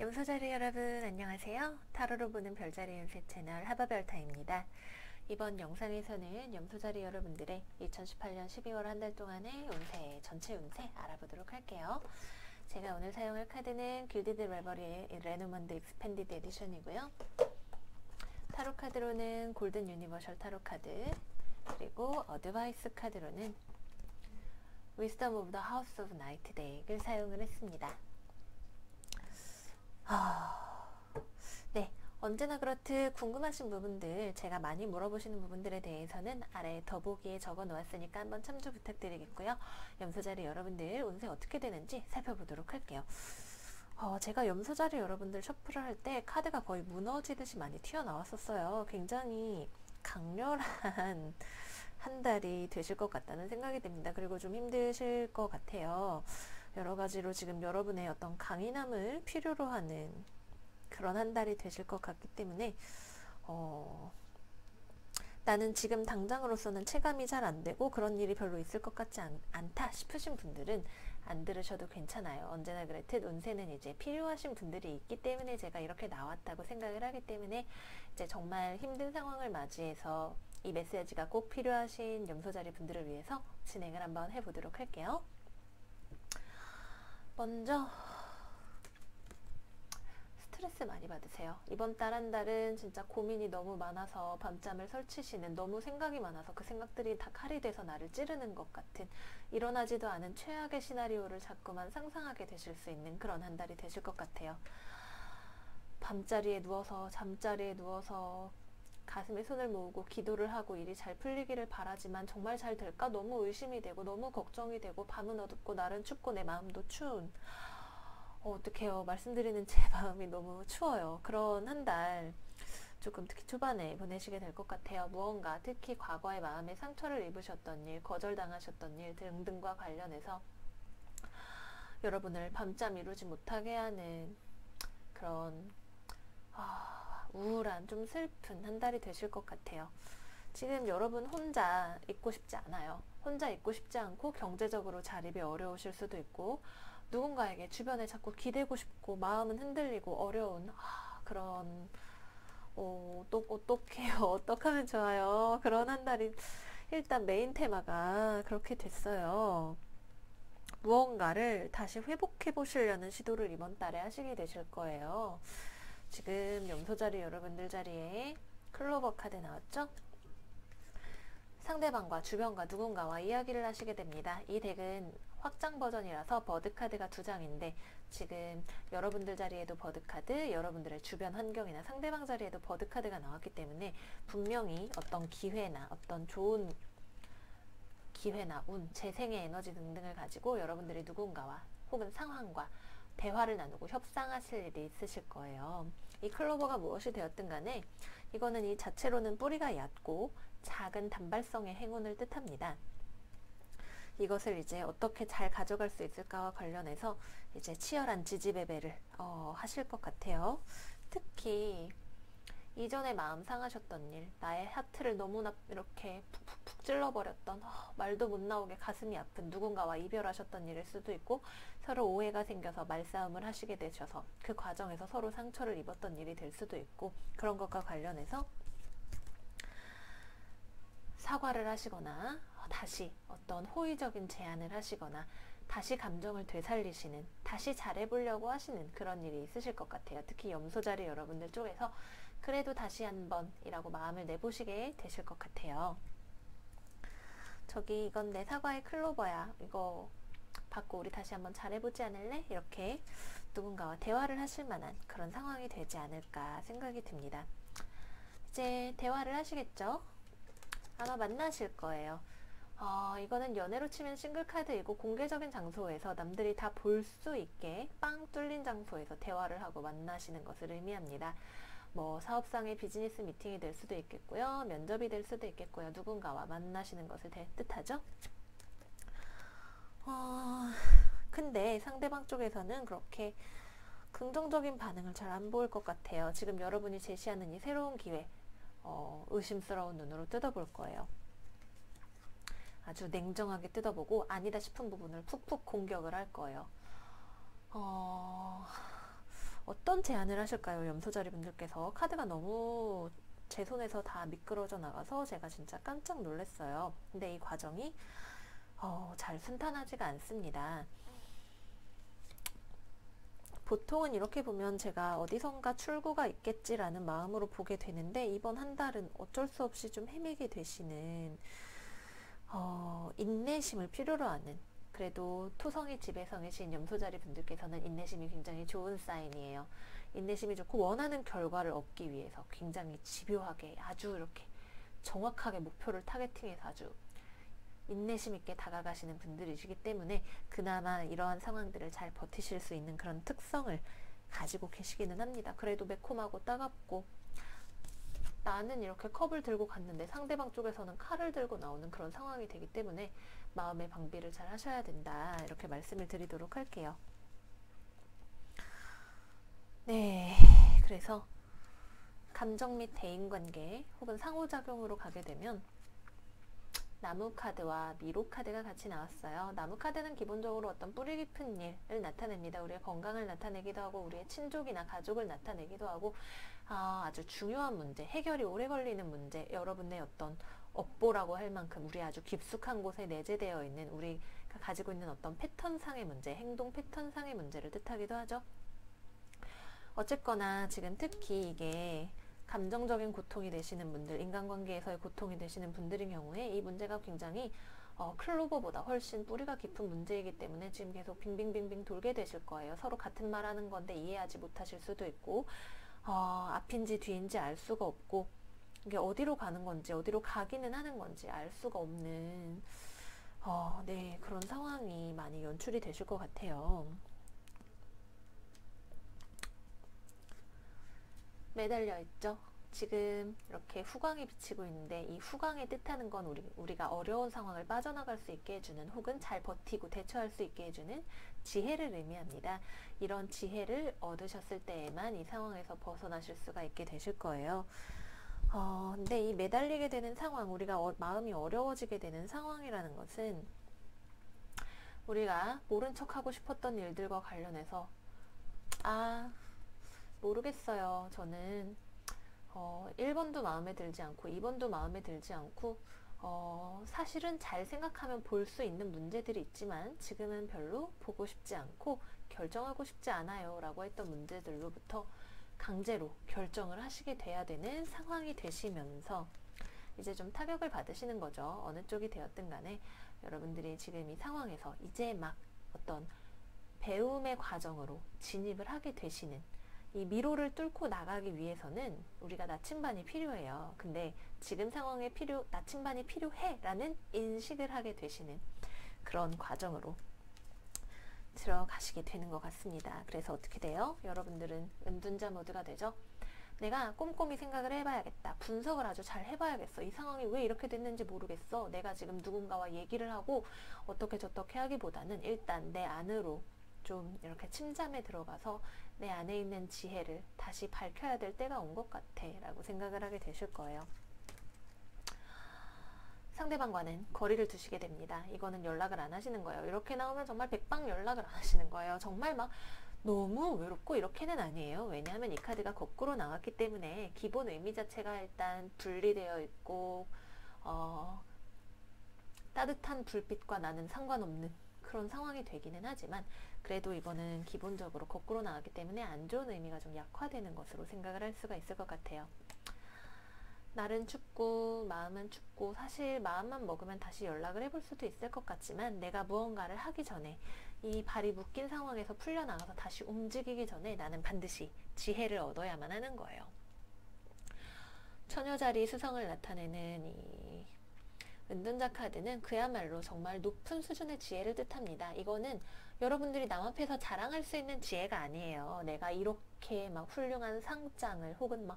염소자리 여러분 안녕하세요. 타로로 보는 별자리 운세 채널 하바별타입니다. 이번 영상에서는 염소자리 여러분들의 2018년 12월 한 달 동안의 운세, 전체 운세 알아보도록 할게요. 제가 오늘 사용할 카드는 길디드 레버리의 레노먼드 익스펜디드 에디션이고요. 타로 카드로는 골든 유니버셜 타로 카드, 그리고 어드바이스 카드로는 위스덤 오브 더 하우스 오브 나이트 덱을 사용을 했습니다. 네, 언제나 그렇듯 궁금하신 부분들, 제가 많이 물어보시는 부분들에 대해서는 아래 더보기에 적어 놓았으니까 한번 참조 부탁드리겠고요. 염소자리 여러분들 운세 어떻게 되는지 살펴보도록 할게요. 제가 염소자리 여러분들 셔플을 할 때 카드가 거의 무너지듯이 많이 튀어나왔었어요. 굉장히 강렬한 한 달이 되실 것 같다는 생각이 듭니다. 그리고 좀 힘드실 것 같아요. 여러 가지로 지금 여러분의 어떤 강인함을 필요로 하는 그런 한 달이 되실 것 같기 때문에 나는 지금 당장으로서는 체감이 잘 안 되고 그런 일이 별로 있을 것 같지 않다 싶으신 분들은 안 들으셔도 괜찮아요. 언제나 그렇듯 운세는 이제 필요하신 분들이 있기 때문에 제가 이렇게 나왔다고 생각을 하기 때문에 이제 정말 힘든 상황을 맞이해서 이 메시지가 꼭 필요하신 염소자리 분들을 위해서 진행을 한번 해보도록 할게요. 먼저 스트레스 많이 받으세요. 이번 달 한 달은 진짜 고민이 너무 많아서 밤잠을 설치시는, 너무 생각이 많아서 그 생각들이 다 칼이 돼서 나를 찌르는 것 같은, 일어나지도 않은 최악의 시나리오를 자꾸만 상상하게 되실 수 있는 그런 한 달이 되실 것 같아요. 밤자리에 누워서, 잠자리에 누워서 가슴에 손을 모으고 기도를 하고 일이 잘 풀리기를 바라지만 정말 잘 될까? 너무 의심이 되고 너무 걱정이 되고, 밤은 어둡고 날은 춥고 내 마음도 추운, 어떡해요. 말씀드리는 제 마음이 너무 추워요. 그런 한 달 조금 특히 초반에 보내시게 될 것 같아요. 무언가 특히 과거의 마음에 상처를 입으셨던 일, 거절당하셨던 일 등등과 관련해서 여러분을 밤잠 이루지 못하게 하는 그런 우울한, 좀 슬픈 한 달이 되실 것 같아요. 지금 여러분 혼자 있고 싶지 않아요. 혼자 있고 싶지 않고 경제적으로 자립이 어려우실 수도 있고, 누군가에게 주변에 자꾸 기대고 싶고 마음은 흔들리고 어려운 그런 어떡해요. 어떡하면 좋아요. 그런 한 달이 일단 메인 테마가 그렇게 됐어요. 무언가를 다시 회복해 보시려는 시도를 이번 달에 하시게 되실 거예요. 지금 염소자리 여러분들 자리에 클로버 카드 나왔죠? 상대방과 주변과 누군가와 이야기를 하시게 됩니다. 이 덱은 확장 버전이라서 버드카드가 2장인데 지금 여러분들 자리에도 버드카드, 여러분들의 주변 환경이나 상대방 자리에도 버드카드가 나왔기 때문에 분명히 어떤 기회나 어떤 좋은 기회나 운, 재생의 에너지 등등을 가지고 여러분들이 누군가와 혹은 상황과 대화를 나누고 협상하실 일이 있으실 거예요. 이 클로버가 무엇이 되었든 간에 이거는 이 자체로는 뿌리가 얕고 작은 단발성의 행운을 뜻합니다. 이것을 이제 어떻게 잘 가져갈 수 있을까와 관련해서 이제 치열한 지지배배를 하실 것 같아요. 특히 이전에 마음 상하셨던 일, 나의 하트를 너무나 이렇게 푹푹푹 찔러버렸던, 말도 못 나오게 가슴이 아픈 누군가와 이별하셨던 일일 수도 있고, 서로 오해가 생겨서 말싸움을 하시게 되셔서 그 과정에서 서로 상처를 입었던 일이 될 수도 있고, 그런 것과 관련해서 사과를 하시거나 다시 어떤 호의적인 제안을 하시거나 다시 감정을 되살리시는, 다시 잘해보려고 하시는 그런 일이 있으실 것 같아요. 특히 염소자리 여러분들 쪽에서 그래도 다시 한번 이라고 마음을 내보시게 되실 것 같아요. 저기 이건 내 사과의 클로버야, 이거 받고 우리 다시 한번 잘해보지 않을래? 이렇게 누군가와 대화를 하실 만한 그런 상황이 되지 않을까 생각이 듭니다. 이제 대화를 하시겠죠? 아마 만나실 거예요. 이거는 연애로 치면 싱글카드이고 공개적인 장소에서 남들이 다 볼 수 있게 빵 뚫린 장소에서 대화를 하고 만나시는 것을 의미합니다. 뭐 사업상의 비즈니스 미팅이 될 수도 있겠고요. 면접이 될 수도 있겠고요. 누군가와 만나시는 것을 뜻하죠. 근데 상대방 쪽에서는 그렇게 긍정적인 반응을 잘 안 보일 것 같아요. 지금 여러분이 제시하는 이 새로운 기회, 의심스러운 눈으로 뜯어볼 거예요. 아주 냉정하게 뜯어보고 아니다 싶은 부분을 푹푹 공격을 할 거예요. 어떤 어떤 제안을 하실까요? 염소자리 분들께서 카드가 너무 제 손에서 다 미끄러져 나가서 제가 진짜 깜짝 놀랐어요. 근데 이 과정이 잘 순탄하지가 않습니다. 보통은 이렇게 보면 제가 어디선가 출구가 있겠지라는 마음으로 보게 되는데 이번 한 달은 어쩔 수 없이 좀 헤매게 되시는 인내심을 필요로 하는, 그래도 토성이 지배성이신 염소자리 분들께서는 인내심이 굉장히 좋은 사인이에요. 인내심이 좋고 원하는 결과를 얻기 위해서 굉장히 집요하게 아주 이렇게 정확하게 목표를 타겟팅해서 아주 인내심 있게 다가가시는 분들이시기 때문에 그나마 이러한 상황들을 잘 버티실 수 있는 그런 특성을 가지고 계시기는 합니다. 그래도 매콤하고 따갑고, 나는 이렇게 컵을 들고 갔는데 상대방 쪽에서는 칼을 들고 나오는 그런 상황이 되기 때문에 마음의 방비를 잘 하셔야 된다, 이렇게 말씀을 드리도록 할게요. 네, 그래서 감정 및 대인관계 혹은 상호작용으로 가게 되면 나무 카드와 미로 카드가 같이 나왔어요. 나무 카드는 기본적으로 어떤 뿌리 깊은 일을 나타냅니다. 우리의 건강을 나타내기도 하고 우리의 친족이나 가족을 나타내기도 하고 아주 중요한 문제, 해결이 오래 걸리는 문제, 여러분의 어떤 업보라고 할 만큼 우리 아주 깊숙한 곳에 내재되어 있는 우리가 가지고 있는 어떤 패턴상의 문제, 행동 패턴상의 문제를 뜻하기도 하죠. 어쨌거나 지금 특히 이게 감정적인 고통이 되시는 분들, 인간관계에서의 고통이 되시는 분들인 경우에 이 문제가 굉장히 클로버보다 훨씬 뿌리가 깊은 문제이기 때문에 지금 계속 빙빙빙빙 돌게 되실 거예요. 서로 같은 말 하는 건데 이해하지 못하실 수도 있고 앞인지 뒤인지 알 수가 없고, 이게 어디로 가는 건지 어디로 가기는 하는 건지 알 수가 없는 네, 그런 상황이 많이 연출이 되실 것 같아요. 매달려 있죠. 지금 이렇게 후광이 비치고 있는데 이 후광의 뜻하는 건 우리가 어려운 상황을 빠져나갈 수 있게 해주는, 혹은 잘 버티고 대처할 수 있게 해주는 지혜를 의미합니다. 이런 지혜를 얻으셨을 때에만 이 상황에서 벗어나실 수가 있게 되실 거예요. 근데 이 매달리게 되는 상황, 우리가 마음이 어려워지게 되는 상황이라는 것은 우리가 모른 척하고 싶었던 일들과 관련해서 모르겠어요. 저는 1번도 마음에 들지 않고 2번도 마음에 들지 않고 사실은 잘 생각하면 볼 수 있는 문제들이 있지만 지금은 별로 보고 싶지 않고 결정하고 싶지 않아요 라고 했던 문제들로부터 강제로 결정을 하시게 돼야 되는 상황이 되시면서 이제 좀 타격을 받으시는 거죠. 어느 쪽이 되었든 간에 여러분들이 지금 이 상황에서 이제 막 어떤 배움의 과정으로 진입을 하게 되시는, 이 미로를 뚫고 나가기 위해서는 우리가 나침반이 필요해요. 근데 지금 상황에 나침반이 필요해 라는 인식을 하게 되시는 그런 과정으로 들어가시게 되는 것 같습니다. 그래서 어떻게 돼요? 여러분들은 은둔자 모드가 되죠. 내가 꼼꼼히 생각을 해봐야겠다. 분석을 아주 잘 해봐야겠어. 이 상황이 왜 이렇게 됐는지 모르겠어. 내가 지금 누군가와 얘기를 하고 어떻게 저떻게 하기보다는 일단 내 안으로 좀 이렇게 침잠에 들어가서 내 안에 있는 지혜를 다시 밝혀야 될 때가 온 것 같아 라고 생각을 하게 되실 거예요. 상대방과는 거리를 두시게 됩니다. 이거는 연락을 안 하시는 거예요. 이렇게 나오면 정말 백방 연락을 안 하시는 거예요. 정말 막 너무 외롭고 이렇게는 아니에요. 왜냐하면 이 카드가 거꾸로 나왔기 때문에 기본 의미 자체가 일단 분리되어 있고 따뜻한 불빛과 나는 상관없는 그런 상황이 되기는 하지만, 그래도 이거는 기본적으로 거꾸로 나왔기 때문에 안 좋은 의미가 좀 약화되는 것으로 생각을 할 수가 있을 것 같아요. 날은 춥고 마음은 춥고, 사실 마음만 먹으면 다시 연락을 해볼 수도 있을 것 같지만 내가 무언가를 하기 전에, 이 발이 묶인 상황에서 풀려나가서 다시 움직이기 전에 나는 반드시 지혜를 얻어야만 하는 거예요. 처녀자리 수성을 나타내는 이 은둔자 카드는 그야말로 정말 높은 수준의 지혜를 뜻합니다. 이거는 여러분들이 남 앞에서 자랑할 수 있는 지혜가 아니에요. 내가 이렇게 막 훌륭한 상장을 혹은 막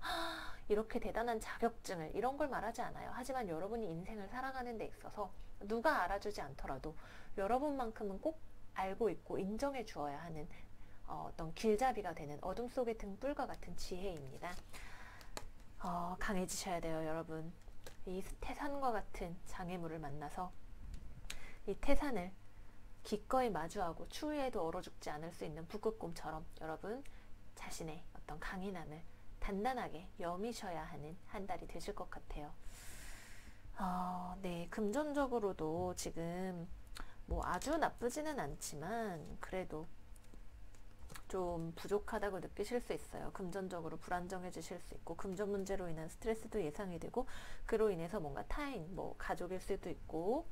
이렇게 대단한 자격증을, 이런 걸 말하지 않아요. 하지만 여러분이 인생을 살아가는 데 있어서 누가 알아주지 않더라도 여러분만큼은 꼭 알고 있고 인정해 주어야 하는 어떤 길잡이가 되는 어둠 속의 등불과 같은 지혜입니다. 강해지셔야 돼요, 여러분. 이 태산과 같은 장애물을 만나서 이 태산을 기꺼이 마주하고 추위에도 얼어 죽지 않을 수 있는 북극곰처럼 여러분 자신의 어떤 강인함을 단단하게 여미셔야 하는 한 달이 되실 것 같아요. 네, 금전적으로도 지금 뭐 아주 나쁘지는 않지만 그래도 좀 부족하다고 느끼실 수 있어요. 금전적으로 불안정해지실 수 있고, 금전 문제로 인한 스트레스도 예상이 되고, 그로 인해서 뭔가 타인, 뭐 가족일 수도 있고,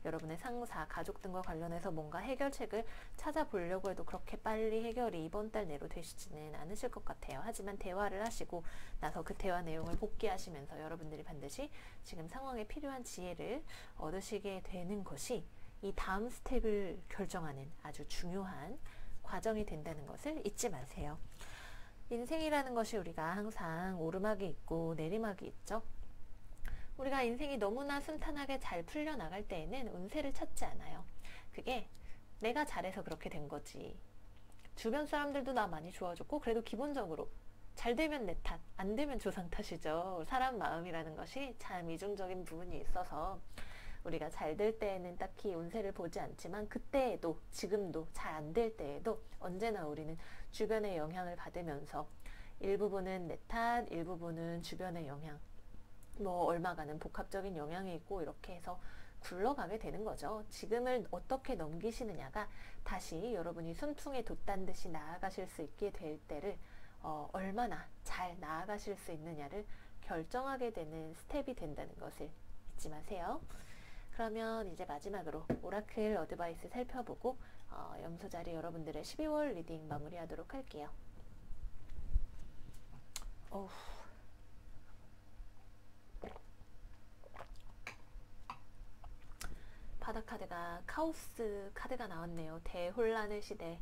여러분의 상사, 가족 등과 관련해서 뭔가 해결책을 찾아보려고 해도 그렇게 빨리 해결이 이번 달 내로 되시지는 않으실 것 같아요. 하지만 대화를 하시고 나서 그 대화 내용을 복기하시면서 여러분들이 반드시 지금 상황에 필요한 지혜를 얻으시게 되는 것이 이 다음 스텝을 결정하는 아주 중요한 과정이 된다는 것을 잊지 마세요. 인생이라는 것이 우리가 항상 오르막이 있고 내리막이 있죠. 우리가 인생이 너무나 순탄하게 잘 풀려나갈 때에는 운세를 찾지 않아요. 그게 내가 잘해서 그렇게 된 거지. 주변 사람들도 나 많이 좋아줬고 그래도 기본적으로 잘 되면 내 탓, 안 되면 조상 탓이죠. 사람 마음이라는 것이 참 이중적인 부분이 있어서 우리가 잘 될 때에는 딱히 운세를 보지 않지만 그때에도 지금도 잘 안 될 때에도 언제나 우리는 주변의 영향을 받으면서 일부분은 내 탓, 일부분은 주변의 영향, 뭐 얼마간은 복합적인 영향이 있고 이렇게 해서 굴러가게 되는 거죠. 지금을 어떻게 넘기시느냐가 다시 여러분이 순풍에 돛단 듯이 나아가실 수 있게 될 때를 얼마나 잘 나아가실 수 있느냐를 결정하게 되는 스텝이 된다는 것을 잊지 마세요. 그러면 이제 마지막으로 오라클 어드바이스 살펴보고 염소자리 여러분들의 12월 리딩 마무리하도록 할게요. 바닥 카드가 카오스 카드가 나왔네요. 대혼란의 시대,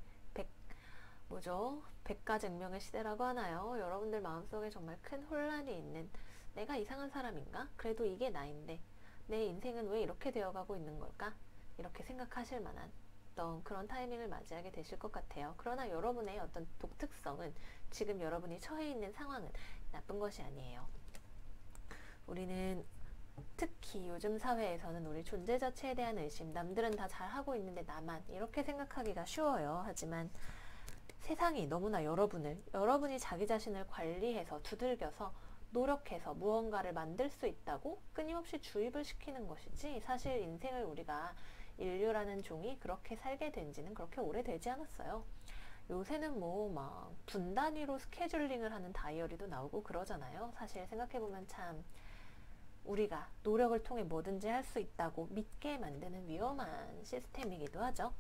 백가쟁명의 시대라고 하나요? 여러분들 마음속에 정말 큰 혼란이 있는, 내가 이상한 사람인가? 그래도 이게 나인데 내 인생은 왜 이렇게 되어가고 있는 걸까? 이렇게 생각하실 만한 어떤 그런 타이밍을 맞이하게 되실 것 같아요. 그러나 여러분의 어떤 독특성은, 지금 여러분이 처해 있는 상황은 나쁜 것이 아니에요. 우리는 특히 요즘 사회에서는 우리 존재 자체에 대한 의심, 남들은 다 잘하고 있는데 나만, 이렇게 생각하기가 쉬워요. 하지만 세상이 너무나 여러분이 자기 자신을 관리해서 두들겨서 노력해서 무언가를 만들 수 있다고 끊임없이 주입을 시키는 것이지, 사실 인생을 우리가 인류라는 종이 그렇게 살게 된 지는 그렇게 오래되지 않았어요. 요새는 뭐 막 분 단위로 스케줄링을 하는 다이어리도 나오고 그러잖아요. 사실 생각해보면 참 우리가 노력을 통해 뭐든지 할 수 있다고 믿게 만드는 위험한 시스템이기도 하죠.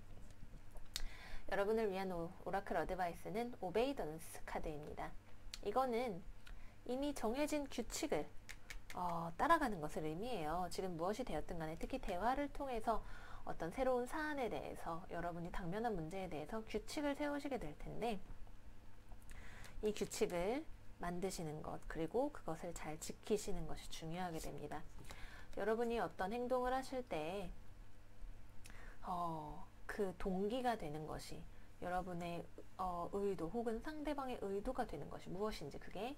여러분을 위한 오라클 어드바이스는 오베이던스 카드입니다. 이거는 이미 정해진 규칙을 따라가는 것을 의미해요. 지금 무엇이 되었든 간에 특히 대화를 통해서 어떤 새로운 사안에 대해서, 여러분이 당면한 문제에 대해서 규칙을 세우시게 될 텐데, 이 규칙을 만드시는 것, 그리고 그것을 잘 지키시는 것이 중요하게 됩니다. 여러분이 어떤 행동을 하실 때 그 동기가 되는 것이 여러분의 의도 혹은 상대방의 의도가 되는 것이 무엇인지, 그게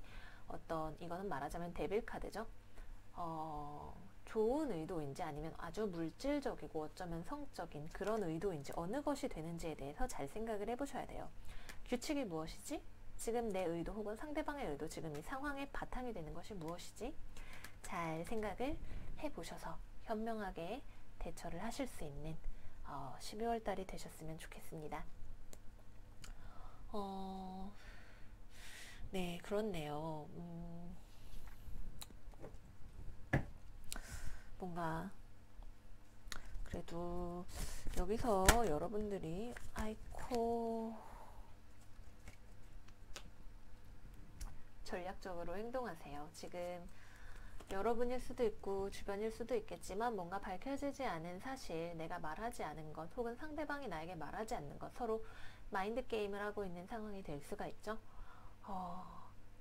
이거는 말하자면 데빌 카드죠. 좋은 의도인지 아니면 아주 물질적이고 어쩌면 성적인 그런 의도인지, 어느 것이 되는지에 대해서 잘 생각을 해보셔야 돼요. 규칙이 무엇이지? 지금 내 의도 혹은 상대방의 의도, 지금 이 상황의 바탕이 되는 것이 무엇이지? 잘 생각을 해보셔서 현명하게 대처를 하실 수 있는 12월 달이 되셨으면 좋겠습니다. 네, 그렇네요. 뭔가 그래도 여기서 여러분들이 전략적으로 행동하세요. 지금 여러분일 수도 있고 주변일 수도 있겠지만 뭔가 밝혀지지 않은 사실, 내가 말하지 않은 것, 혹은 상대방이 나에게 말하지 않는 것, 서로 마인드 게임을 하고 있는 상황이 될 수가 있죠.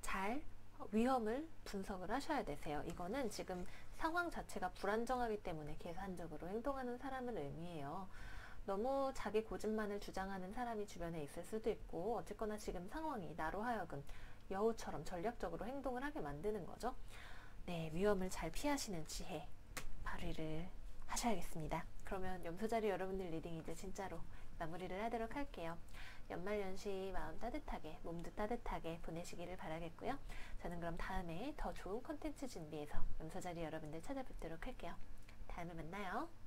잘 위험을 분석을 하셔야 되세요. 이거는 지금 상황 자체가 불안정하기 때문에 계산적으로 행동하는 사람을 의미해요. 너무 자기 고집만을 주장하는 사람이 주변에 있을 수도 있고, 어쨌거나 지금 상황이 나로 하여금 여우처럼 전략적으로 행동을 하게 만드는 거죠. 네, 위험을 잘 피하시는 지혜 발휘를 하셔야겠습니다. 그러면 염소자리 여러분들 리딩 이제 진짜로 마무리를 하도록 할게요. 연말연시 마음 따뜻하게, 몸도 따뜻하게 보내시기를 바라겠고요. 저는 그럼 다음에 더 좋은 컨텐츠 준비해서 음서자리 여러분들 찾아뵙도록 할게요. 다음에 만나요.